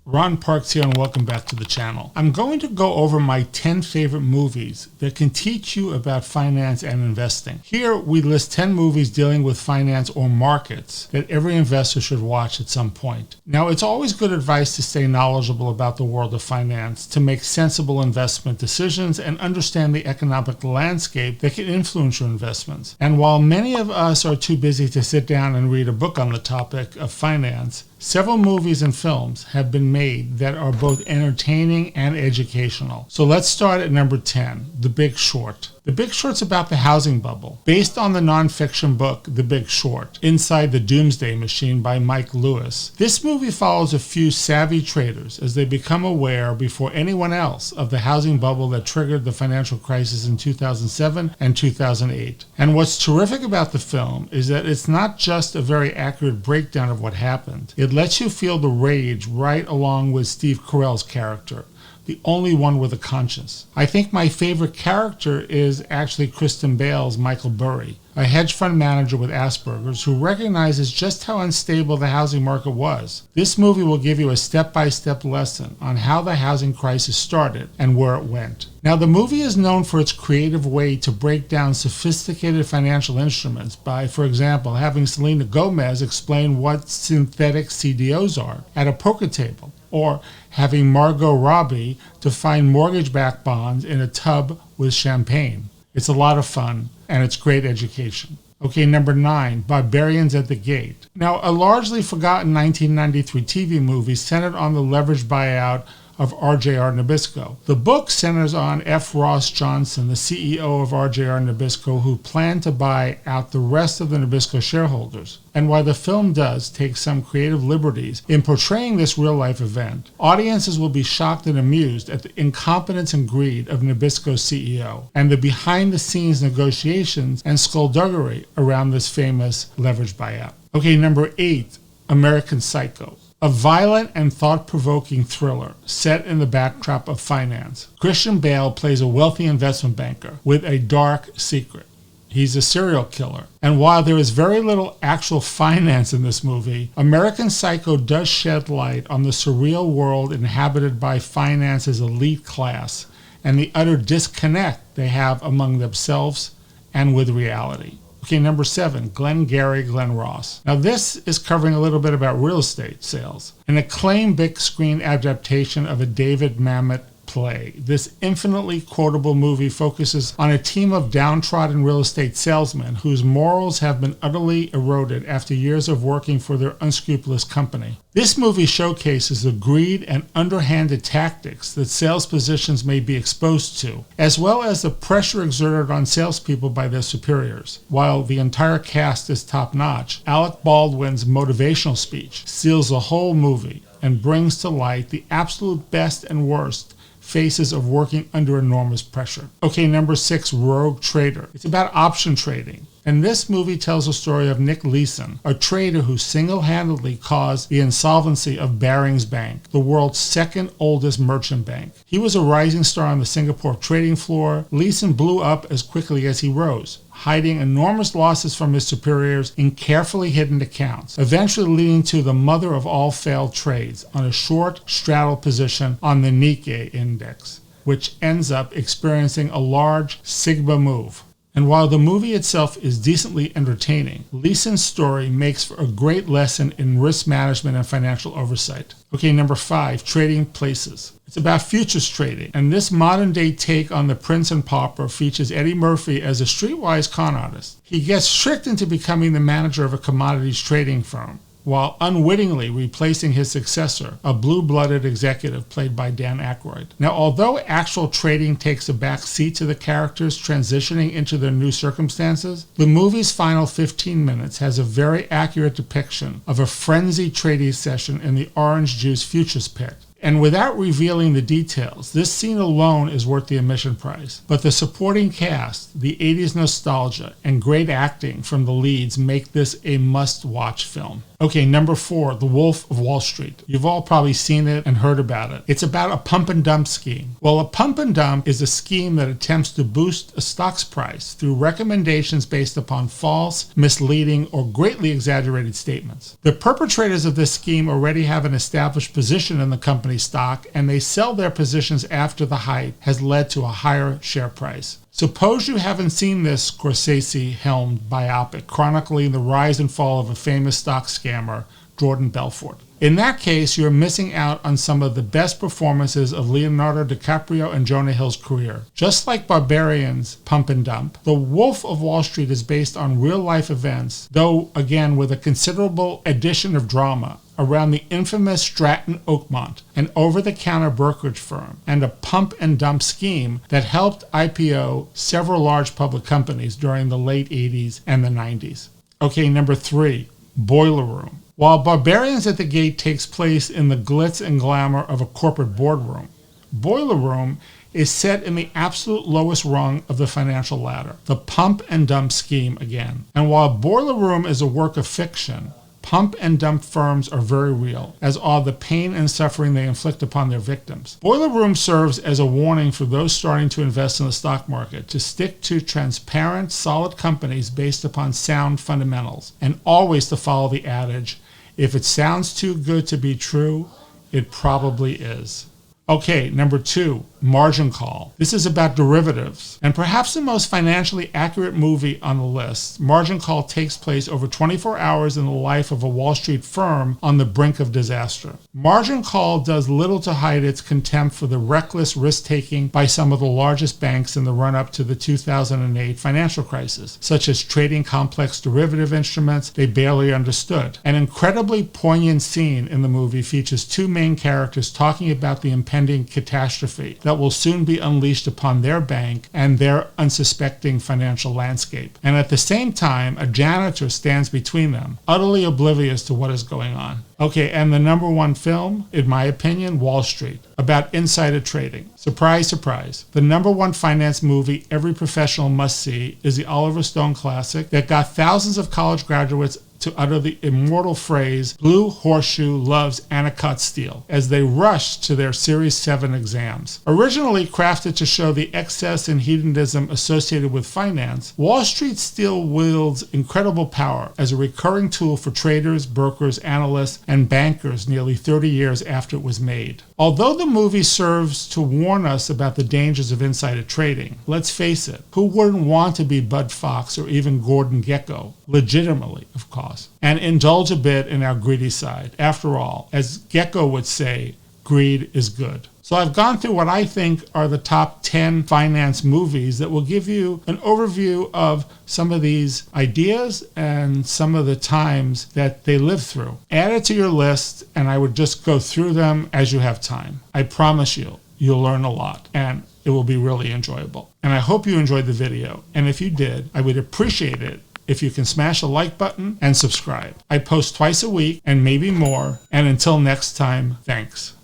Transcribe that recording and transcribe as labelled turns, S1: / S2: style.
S1: Ron Parks here and welcome back to the channel. I'm going to go over my 10 favorite movies that can teach you about finance and investing. Here we list 10 movies dealing with finance or markets that every investor should watch at some point. Now, it's always good advice to stay knowledgeable about the world of finance, to make sensible investment decisions and understand the economic landscape that can influence your investments. And while many of us are too busy to sit down and read a book on the topic of finance, several movies and films have been made that are both entertaining and educational. So let's start at number 10, The Big Short. The Big Short's about the housing bubble. Based on the nonfiction book, The Big Short, Inside the Doomsday Machine by Mike Lewis, this movie follows a few savvy traders as they become aware before anyone else of the housing bubble that triggered the financial crisis in 2007 and 2008. And what's terrific about the film is that it's not just a very accurate breakdown of what happened. It lets you feel the rage right along with Steve Carell's character, the only one with a conscience. I think my favorite character is actually Kristen Bale's Michael Burry, a hedge fund manager with Asperger's who recognizes just how unstable the housing market was. This movie will give you a step-by-step lesson on how the housing crisis started and where it went. Now, the movie is known for its creative way to break down sophisticated financial instruments by, for example, having Selena Gomez explain what synthetic CDOs are at a poker table, or having Margot Robbie define mortgage-backed bonds in a tub with champagne. It's a lot of fun, and it's great education. Okay, number 9, Barbarians at the Gate. Now, a largely forgotten 1993 TV movie centered on the leveraged buyout of RJR Nabisco. The book centers on F. Ross Johnson, the CEO of RJR Nabisco, who planned to buy out the rest of the Nabisco shareholders. And while the film does take some creative liberties in portraying this real-life event, audiences will be shocked and amused at the incompetence and greed of Nabisco's CEO and the behind-the-scenes negotiations and skullduggery around this famous leveraged buyout. Okay, number 8, American Psycho. A violent and thought-provoking thriller set in the backdrop of finance. Christian Bale plays a wealthy investment banker with a dark secret. He's a serial killer. And while there is very little actual finance in this movie, American Psycho does shed light on the surreal world inhabited by finance's elite class and the utter disconnect they have among themselves and with reality. Okay, number 7, Glengary, Glen Ross. Now this is covering a little bit about real estate sales. An acclaimed big screen adaptation of a David Mamet play. This infinitely quotable movie focuses on a team of downtrodden real estate salesmen whose morals have been utterly eroded after years of working for their unscrupulous company. This movie showcases the greed and underhanded tactics that sales positions may be exposed to, as well as the pressure exerted on salespeople by their superiors. While the entire cast is top-notch, Alec Baldwin's motivational speech seals the whole movie and brings to light the absolute best and worst faces of working under enormous pressure. Okay, number 6, Rogue Trader. It's about option trading. And this movie tells the story of Nick Leeson, a trader who single-handedly caused the insolvency of Barings Bank, the world's second oldest merchant bank. He was a rising star on the Singapore trading floor. Leeson blew up as quickly as he rose, hiding enormous losses from his superiors in carefully hidden accounts, eventually leading to the mother of all failed trades on a short straddle position on the Nikkei index, which ends up experiencing a large Sigma move. And while the movie itself is decently entertaining, Leeson's story makes for a great lesson in risk management and financial oversight. Okay, number 5, Trading Places. It's about futures trading, and this modern-day take on The Prince and Pauper features Eddie Murphy as a streetwise con artist. He gets tricked into becoming the manager of a commodities trading firm, while unwittingly replacing his successor, a blue-blooded executive played by Dan Aykroyd. Now, although actual trading takes a back seat to the characters transitioning into their new circumstances, the movie's final 15 minutes has a very accurate depiction of a frenzied trading session in the orange juice futures pit. And without revealing the details, this scene alone is worth the admission price. But the supporting cast, the 80s nostalgia, and great acting from the leads make this a must-watch film. Okay, number 4, The Wolf of Wall Street. You've all probably seen it and heard about it. It's about a pump and dump scheme. Well, a pump and dump is a scheme that attempts to boost a stock's price through recommendations based upon false, misleading, or greatly exaggerated statements. The perpetrators of this scheme already have an established position in the company's stock, and they sell their positions after the hype has led to a higher share price. Suppose you haven't seen this Scorsese-helmed biopic chronicling the rise and fall of a famous stock scammer, Jordan Belfort. In that case, you're missing out on some of the best performances of Leonardo DiCaprio and Jonah Hill's career. Just like Barbarians, Pump and Dump, The Wolf of Wall Street is based on real-life events, though again with a considerable addition of drama, around the infamous Stratton Oakmont, an over-the-counter brokerage firm, and a pump and dump scheme that helped IPO several large public companies during the late 80s and the 90s. Okay, number 3, Boiler Room. While Barbarians at the Gate takes place in the glitz and glamour of a corporate boardroom, Boiler Room is set in the absolute lowest rung of the financial ladder, the pump and dump scheme again. And while Boiler Room is a work of fiction, pump and dump firms are very real, as are the pain and suffering they inflict upon their victims. Boiler Room serves as a warning for those starting to invest in the stock market to stick to transparent, solid companies based upon sound fundamentals, and always to follow the adage, if it sounds too good to be true, it probably is. Okay, number 2, Margin Call. This is about derivatives, and perhaps the most financially accurate movie on the list. Margin Call takes place over 24 hours in the life of a Wall Street firm on the brink of disaster. Margin Call does little to hide its contempt for the reckless risk-taking by some of the largest banks in the run-up to the 2008 financial crisis, such as trading complex derivative instruments they barely understood. An incredibly poignant scene in the movie features 2 main characters talking about the impending catastrophe that will soon be unleashed upon their bank and their unsuspecting financial landscape. And at the same time, a janitor stands between them, utterly oblivious to what is going on. Okay, and the number 1 film, in my opinion, Wall Street, about insider trading. Surprise, surprise. The number 1 finance movie every professional must see is the Oliver Stone classic that got thousands of college graduates to utter the immortal phrase, "Blue Horseshoe loves Anacott Steel," as they rushed to their Series 7 exams. Originally crafted to show the excess and hedonism associated with finance, Wall Street still wields incredible power as a recurring tool for traders, brokers, analysts, and bankers nearly 30 years after it was made. Although the movie serves to warn us about the dangers of insider trading, let's face it, who wouldn't want to be Bud Fox or even Gordon Gekko, legitimately, of course, and indulge a bit in our greedy side? After all, as Gekko would say, greed is good. So I've gone through what I think are the top 10 finance movies that will give you an overview of some of these ideas and some of the times that they lived through. Add it to your list, and I would just go through them as you have time. I promise you'll learn a lot, and it will be really enjoyable. And I hope you enjoyed the video, and if you did, I would appreciate it if you can smash the like button and subscribe. I post twice a week and maybe more, and until next time, thanks.